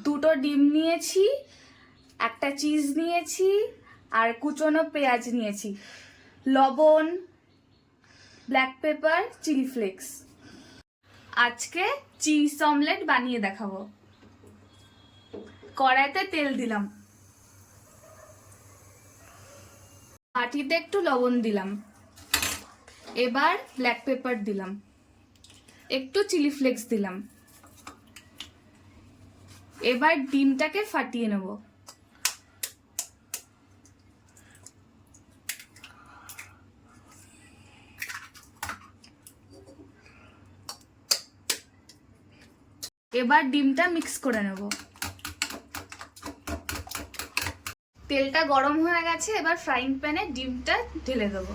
দুটো ডিম নিয়েছি, একটা চিজ নিয়েছি, আর কুচনো পেঁয়াজ নিয়েছি, লবণ, ব্ল্যাক পেপার, চিলি ফ্লেক্স। আজকে চিজ অমলেট বানিয়ে দেখাবো। কড়াইতে তেল দিলাম, বাটিতে একটু লবণ দিলাম, এবার ব্ল্যাক পেপার দিলাম, একটু চিলি ফ্লেক্স দিলাম। এবার ডিমটাকে ফাটিয়ে নেব। এবার ডিমটা মিক্স করে নেব। তেলটা গরম হয়ে গেছে, এবার ফ্রাইং প্যানে ডিমটা ঢেলে দেব।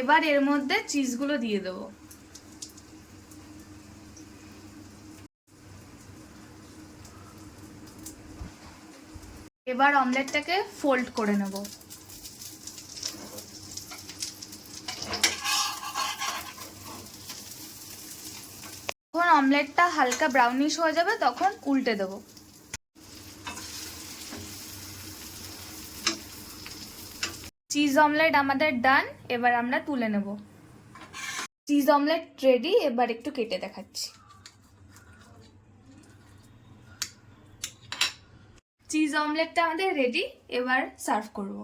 এবার এর মধ্যে চিজগুলো দিয়ে দেব। এবার অমলেটটাকে ফোল্ড করে নেব। যখন অমলেটটা হালকা ব্রাউনিশ হয়ে যাবে তখন উল্টে দেব। চিজ অমলেট আমাদের ডান, এবার আমরা তুলে নেব। চিজ অমলেট রেডি, এবার একটু কেটে দেখাচ্ছি। চিজ অমলেটটা আমাদের রেডি, এবার সার্ভ করব।